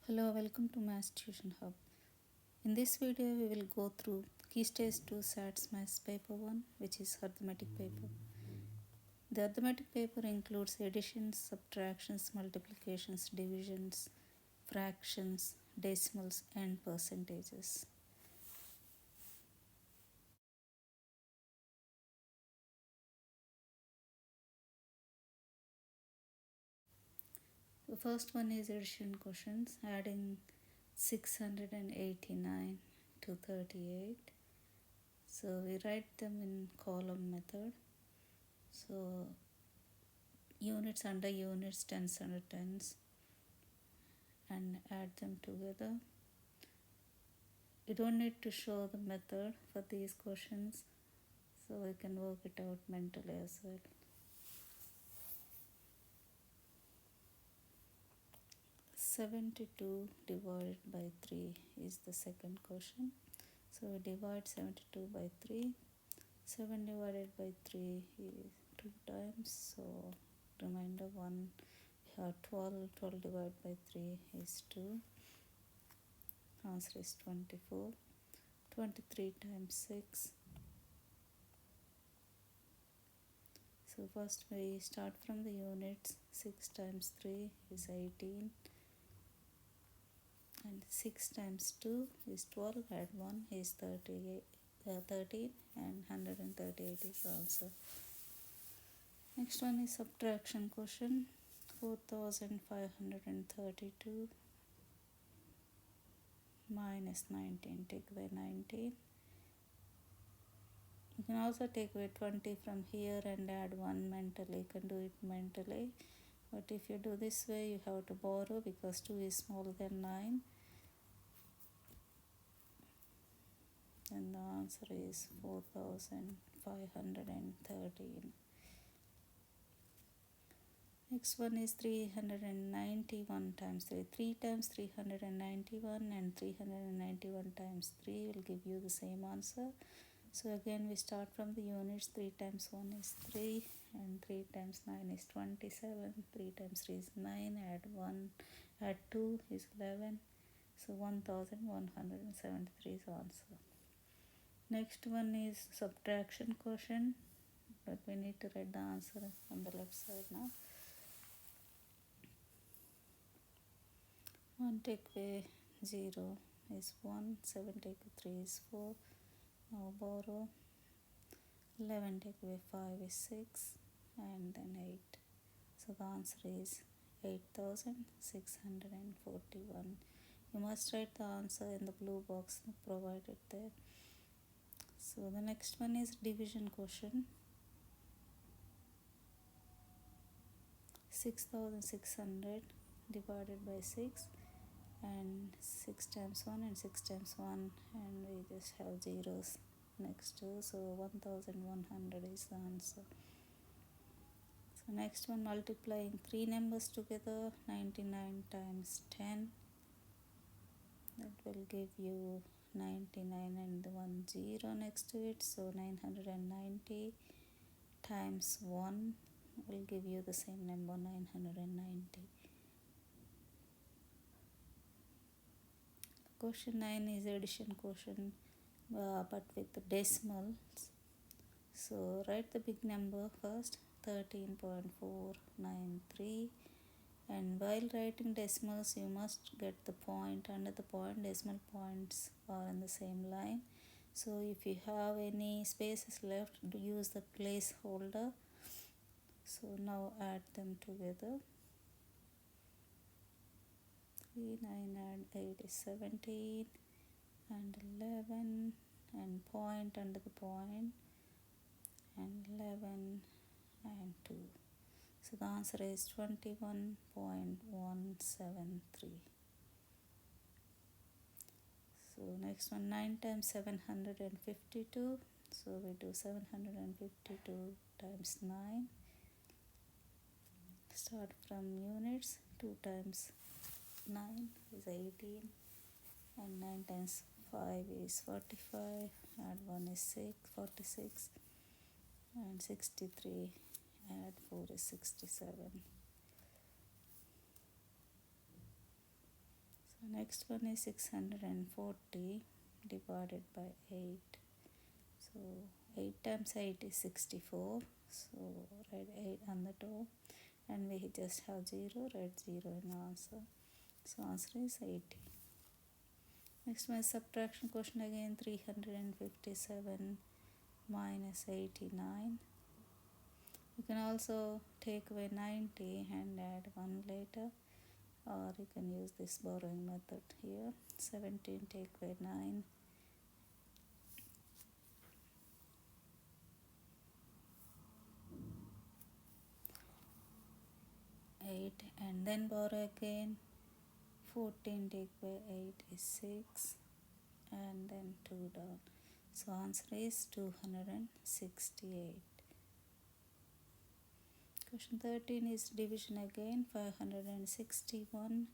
Hello, welcome to Maths Tuition Hub. In this video, we will go through Key Stage 2 Sats Maths Paper 1, which is arithmetic paper. The arithmetic paper includes additions, subtractions, multiplications, divisions, fractions, decimals, and percentages. The first one is addition questions, adding 689 to 38. So we write them in column method. So units under units, tens under tens, and add them together. You don't need to show the method for these questions, so we can work it out mentally as well. "72 divided by 3 is the second question. So we divide 72 by 3. 7 divided by 3 is 2 times, so remainder 1. We have 12. 12 divided by 3 is 2. Answer is 24. 23 times 6. So first we start from the units. 6 times 3 is 18. And 6 times 2 is 12. Add 1 is 13. And 138 is the answer. Next one is subtraction question. 4532 minus 19. Take away 19. You can also take away 20 from here and add 1 mentally. You can do it mentally. But if you do this way, you have to borrow because 2 is smaller than 9. And the answer is 4513. Next one is 391 times 3. 3 times 391 and 391 times 3 will give you the same answer. So again we start from the units. 3 times 1 is 3 and 3 times 9 is 27. 3 times 3 is 9. Add 2 is 11. So 1173 is the answer. Next one is subtraction question, but we need to write the answer on the left side now. 1 take away 0 is 1. 7 take away 3 is 4. Now borrow. 11 take away 5 is 6. And then 8. So the answer is 8641. You must write the answer in the blue box provided there. So the next one is division question. 6600 divided by 6, and 6 times 1 and 6 times 1, and we just have zeros next to, so 1100 is the answer. So next one, multiplying 3 numbers together. 99 times 10, that will give you 99 and the 1 0 next to it, so 990 times 1 will give you the same number, 990. Question 9 is addition question, but with the decimals. So write the big number first, 13.493, and while writing decimals you must get the point under the point. Decimal points are in the same line, so if you have any spaces left, use the placeholder. So now add them together. 3, 9 and 8 is 17, and 11, and point under the point, and 11 and 2. So the answer is 21.173. So next one, 9 times 752. So we do 752 times 9. Start from units. 2 times 9 is 18, and 9 times 5 is 45. Add 1 is 46, and 63. Add 4 is 67. So next one is 640 divided by 8. So 8 times 8 is 64. So write 8 on the top, and we just have 0, write 0 in the answer. So answer is 80. Next one is subtraction question again. 357 minus 89. You can also take away 90 and add 1 later, or you can use this borrowing method here. 17 take away 9. 8 and then borrow again. 14 take away 8 is 6, and then 2 down. So answer is 268. Question 13 is division again. 561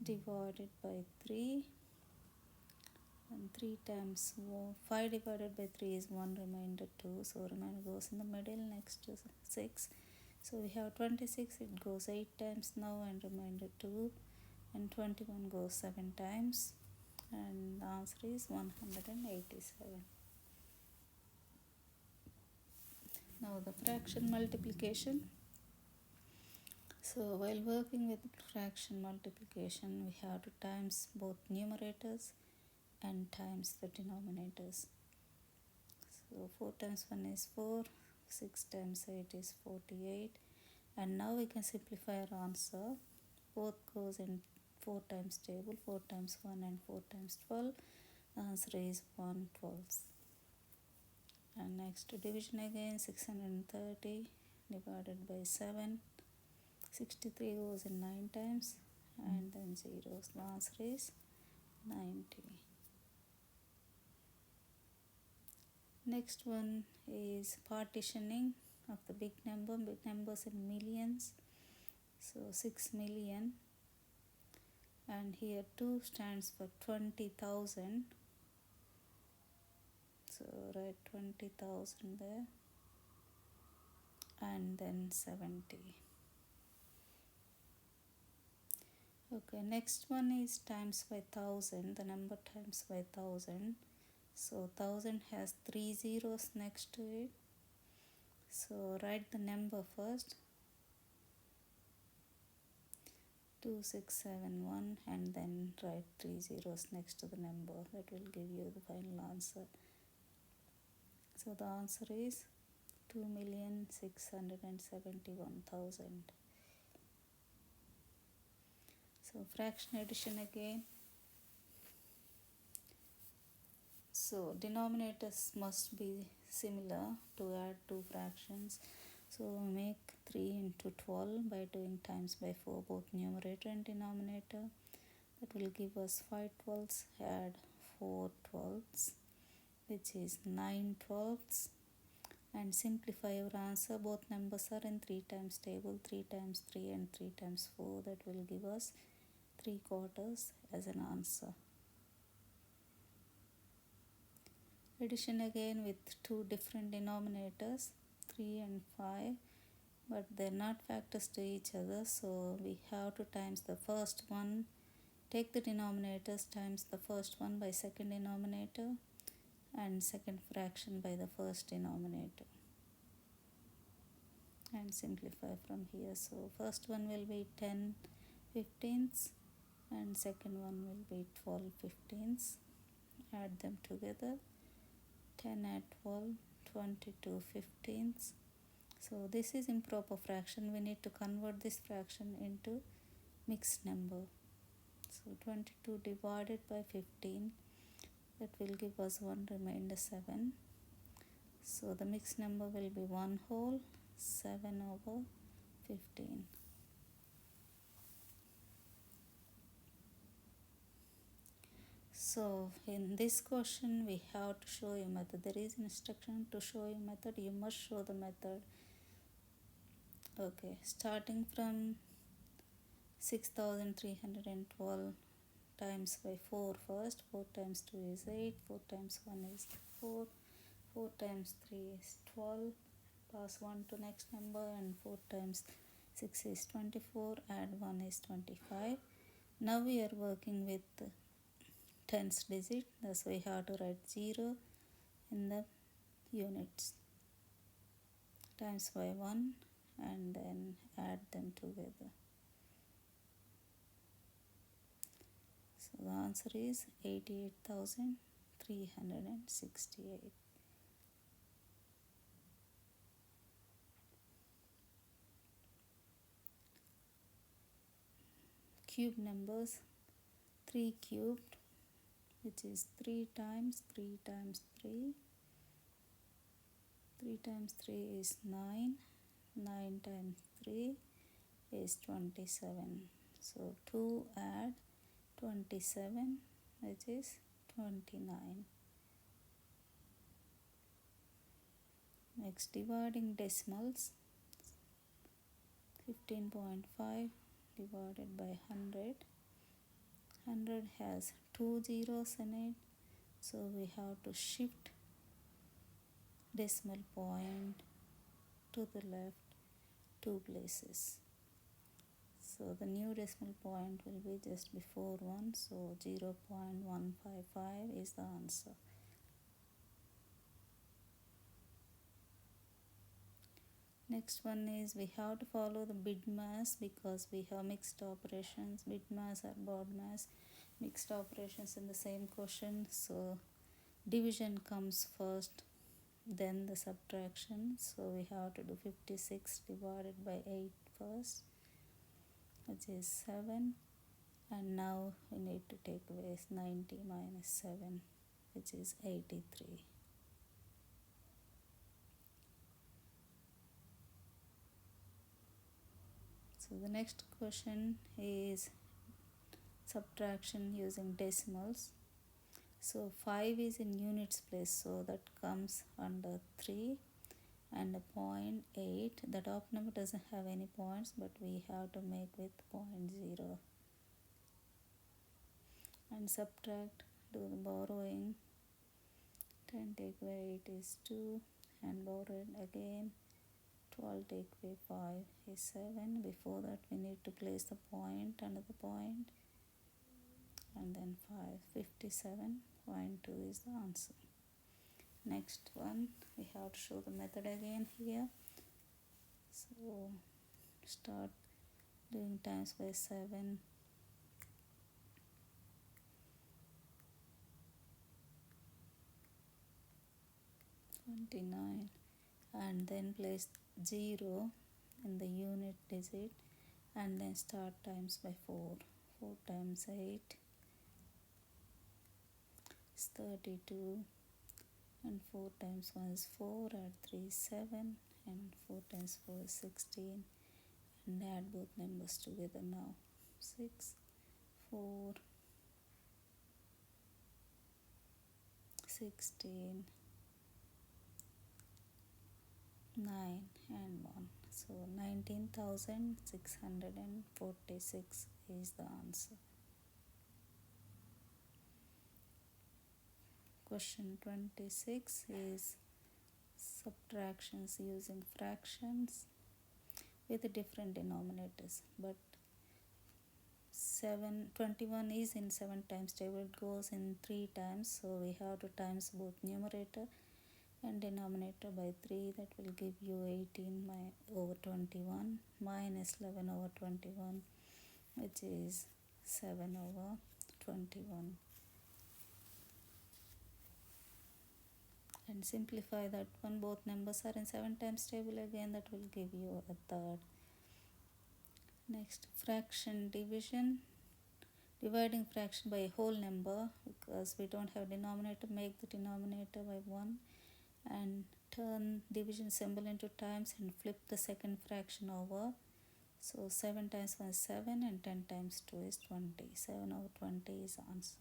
divided by 3, and 3 times 5 divided by 3 is 1, remainder 2, so remainder goes in the middle next to 6. So we have 26, it goes 8 times now, and remainder 2, and 21 goes 7 times, and the answer is 187. Now the fraction multiplication. So while working with fraction multiplication, we have to times both numerators and times the denominators. So 4 times 1 is 4, 6 times 8 is 48, and now we can simplify our answer. Both goes in 4 times table, 4 times 1 and 4 times 12. The answer is 1/12. And next to division again. 630 divided by 7. 63 goes in 9 times, and then zeros. The answer is 90. Next one is partitioning of the big numbers in millions. So 6 million, and here 2 stands for 20,000. So write 20,000 there, and then 70. Okay, next one is times by 1000, the number times by 1000. So 1000 has 3 zeros next to it. So write the number first, 2671, and then write 3 zeros next to the number. That will give you the final answer. So the answer is 2,671,000. So fraction addition again. So denominators must be similar to add two fractions. So make 3 into 12 by doing times by 4 both numerator and denominator. That will give us 5 twelfths. Add 4 twelfths, which is 9 twelfths, and simplify your answer. Both numbers are in 3 times table, 3 times 3 and 3 times 4. That will give us 3/4 as an answer. Addition again with two different denominators, 3 and 5, but they're not factors to each other, so we have to times the first one. Take the denominators, times the first one by second denominator, and second fraction by the first denominator, and simplify from here. So first one will be 10/15, and second one will be 12/15. Add them together. 10 at 12, 22/15. So this is improper fraction. We need to convert this fraction into mixed number. So 22 divided by 15, that will give us 1, remainder 7. So the mixed number will be 1 whole 7/15. So in this question we have to show you method. There is instruction to show you method. You must show the method. Okay, starting from 6,312 times by 4 first. 4 times 2 is 8, 4 times 1 is 4, 4 times 3 is 12, pass 1 to next number, and 4 times 6 is 24, add 1 is 25. Now we are working with tens digit, thus we have to write 0 in the units times by 1 and then add them together. So the answer is 88,368. Cube numbers, 3 cubed, which is 3 times 3 times 3. 3 times 3 is 9. 9 times 3 is 27. So 2 add 27, which is 29. Next, dividing decimals, 15.5 divided by 100. 100 has 2 zeros in it, so we have to shift decimal point to the left 2 places. So the new decimal point will be just before 1, so 0.155 is the answer. Next one is we have to follow the bid mass because we have mixed operations, bid mass or board mass, mixed operations in the same question. So division comes first, then the subtraction. So we have to do 56 divided by 8 first, which is 7. And now we need to take away 90 minus 7, which is 83. So the next question is subtraction using decimals. So 5 is in units place, so that comes under 3, and 0.8. The top number doesn't have any points, but we have to make with 0.0. And subtract, do the borrowing. 10 take away 8 is 2, and borrowed again. 12 take away 5 is 7. Before that we need to place the point under the point, and then 5. 57.2 is the answer. Next one, we have to show the method again here. So start doing times by 7. 29, and then place 0 in the unit digit, and then start times by 4. 4 times 8 is 32, and 4 times 1 is 4, add 3 is 7, and 4 times 4 is 16, and add both numbers together now. 6, 4, 16, 9 and 1. So 19,646 is the answer. Question 26 is subtractions using fractions with different denominators, but 21 is in 7 times table, it goes in 3 times, so we have to times both numerator and denominator by 3. That will give you 18 over 21 minus 11 over 21, which is 7 over 21. And simplify that one, both numbers are in 7 times table again, that will give you a third. Next, fraction division. Dividing fraction by a whole number, because we don't have denominator, make the denominator by 1 and turn division symbol into times and flip the second fraction over. So 7 times 1 is 7 and 10 times 2 is 20. 7 over 20 is answer.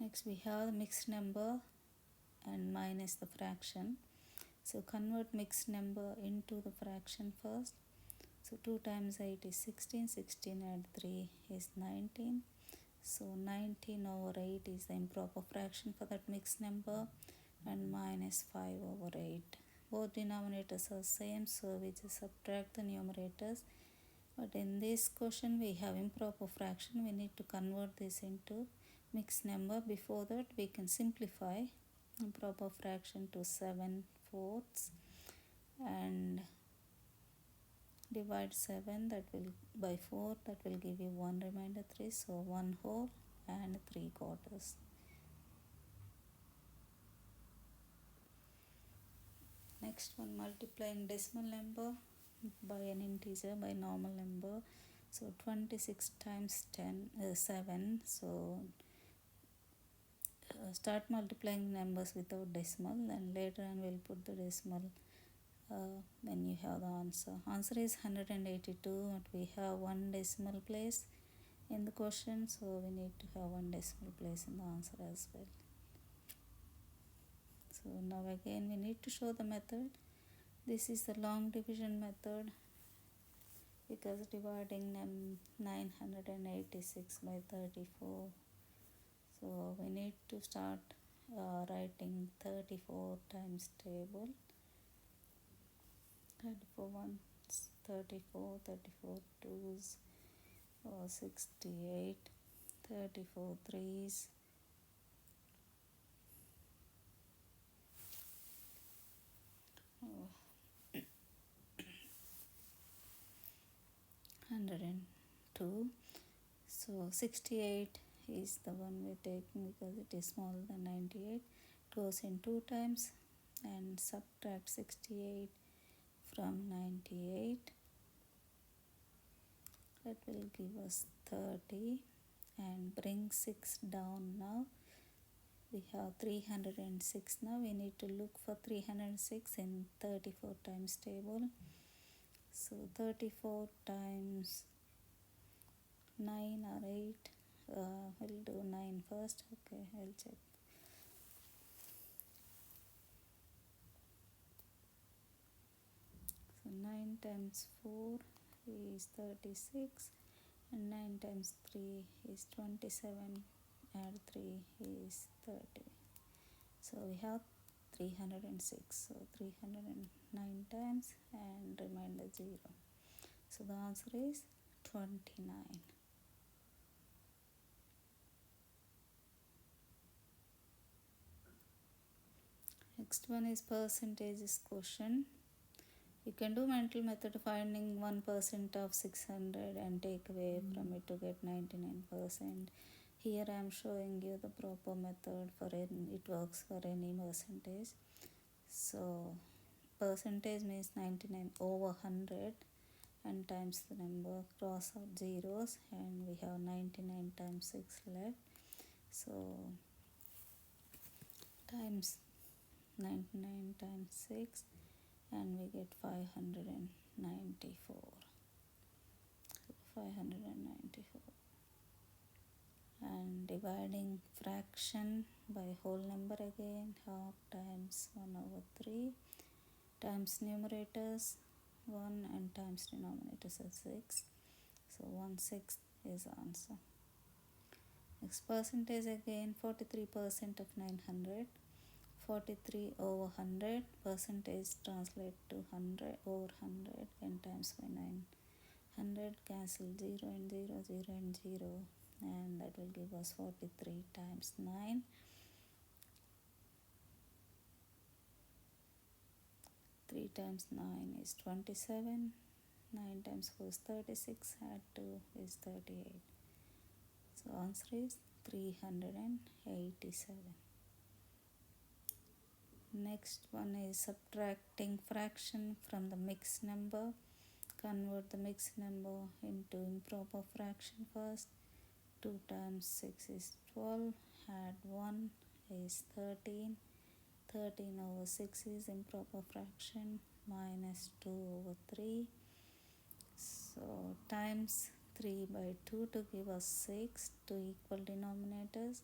Next we have the mixed number and minus the fraction. So convert mixed number into the fraction first. So 2 times 8 is 16. 16 add 3 is 19. So 19 over 8 is the improper fraction for that mixed number, and minus 5 over 8. Both denominators are same, so we just subtract the numerators But in this question we have improper fraction. We need to convert this into mixed number. Before that we can simplify improper fraction to 7/4 and divide 7 that will by 4, that will give you 1 remainder 3, so 1 whole and 3/4. Next one, multiplying decimal number by an integer by normal number. So 26 times 7. So start multiplying numbers without decimal, then later on we'll put the decimal when you have the answer. Answer is 182, but we have one decimal place in the question, so we need to have one decimal place in the answer as well. So now again we need to show the method. This is the long division method, because dividing 986 by 34, so we need to start writing 34 times table. 34 ones, 34, 34 twos, 68, 34 threes, 102. So 68 is the one we're taking because it is smaller than 98. Goes in 2 times and subtract 68 from 98. That will give us 30, and bring 6 down now. We have 306 now. We need to look for 306 in 34 times table. So 34 times 9 or 8. We'll do 9 first. Okay, I'll check. So 9 times 4 is 36, and 9 times 3 is 27, add 3 is 30. So we have 306. So 309 times and remainder 0. So the answer is 29. Next one is percentages question. You can do mental method finding 1% of 600 and take away from it to get 99%. Here I am showing you the proper method for it. It works for any percentage. So percentage means 99 over 100 and times the number, cross out zeros, and we have 99 times 6 left. So times 99 times 6 and we get 594. So 594. And dividing fraction by whole number again, half times 1/3 times numerators 1 and times denominators are 6. So 1/6 is the answer. Next, percentage again, 43% of 900. 43 over 100, percentage translate to 100 over 100 and times by 9. 100 cancel 0 and 0, 0 and 0, and that will give us 43 times 9. 3 times 9 is 27. 9 times 4 is 36. Add 2 is 38. So answer is 387. Next one is subtracting fraction from the mixed number. Convert the mixed number into improper fraction first. 2 times 6 is 12. Add 1 is 13. 13 over 6 is improper fraction, minus 2 over 3. So times 3 by 2 to give us 6. 2 equal denominators.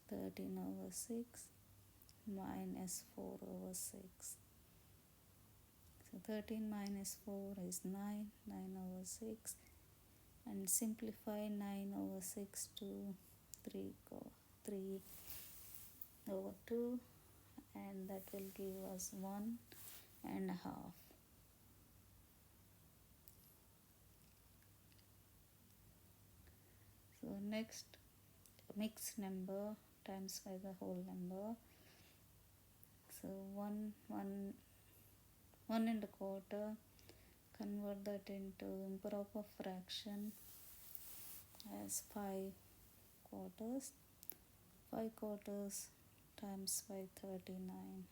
13 over 6 minus 4 over 6. So 13 minus 4 is 9. 9 over 6. And simplify 9 over 6 to 3 over 2. And that will give us 1 and a half. next, mixed number times by the whole number. So 1 1 convert that into improper fraction as 5/4. 5/4 times by 39.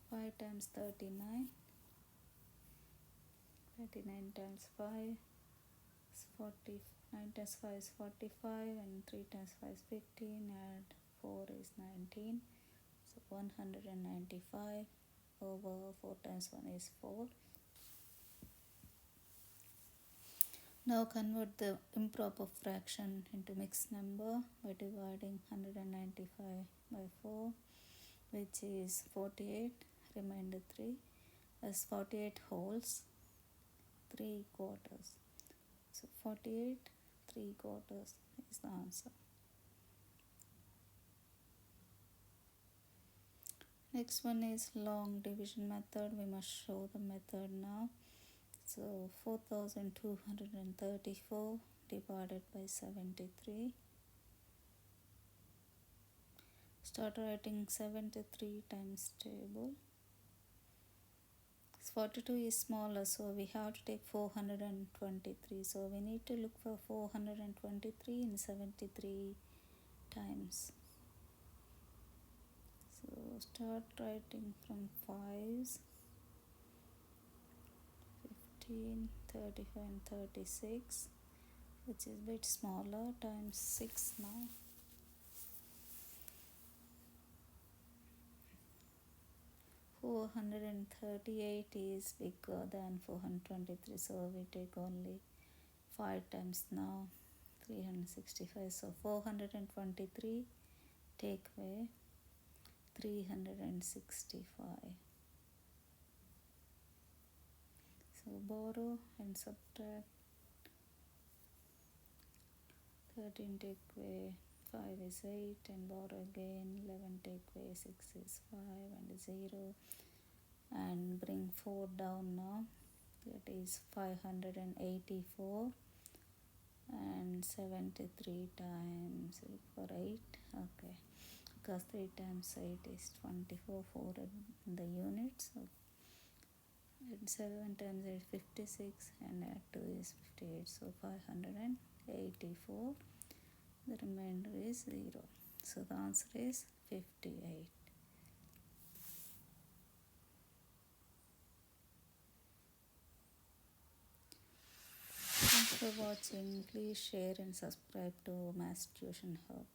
5 times 39. 39 times 5 is 40. 9 times 5 is 45, and 3 times 5 is 15, add 4 is 19. So 195 over 4 times 1 is 4. Now convert the improper fraction into mixed number by dividing 195 by 4, which is 48, remainder 3, as 48 wholes 3/4. So 48 3/4 is the answer. Next one is long division method. We must show the method now. So 4234 divided by 73. Start writing 73 times table. 42 is smaller, so we have to take 423. So we need to look for 423 in 73 times. So start writing from 5s. 15, 35 and 36, which is a bit smaller, times 6 now. 438 is bigger than 423, so we take only 5 times now. 365, so 423 take away 365. So borrow and subtract. 13 take away 5 is 8, and borrow again. 11 take away 6 is 5 and 0, and bring 4 down now. That is 584, and 73 times for 8. Okay, because 3 times 8 is 24, 4 in the units. So 7 times 8 is 56, and add 2 is 58, so 584. The remainder is 0. So the answer is 58. Thanks for watching. Please share and subscribe to Maths Tuition Hub.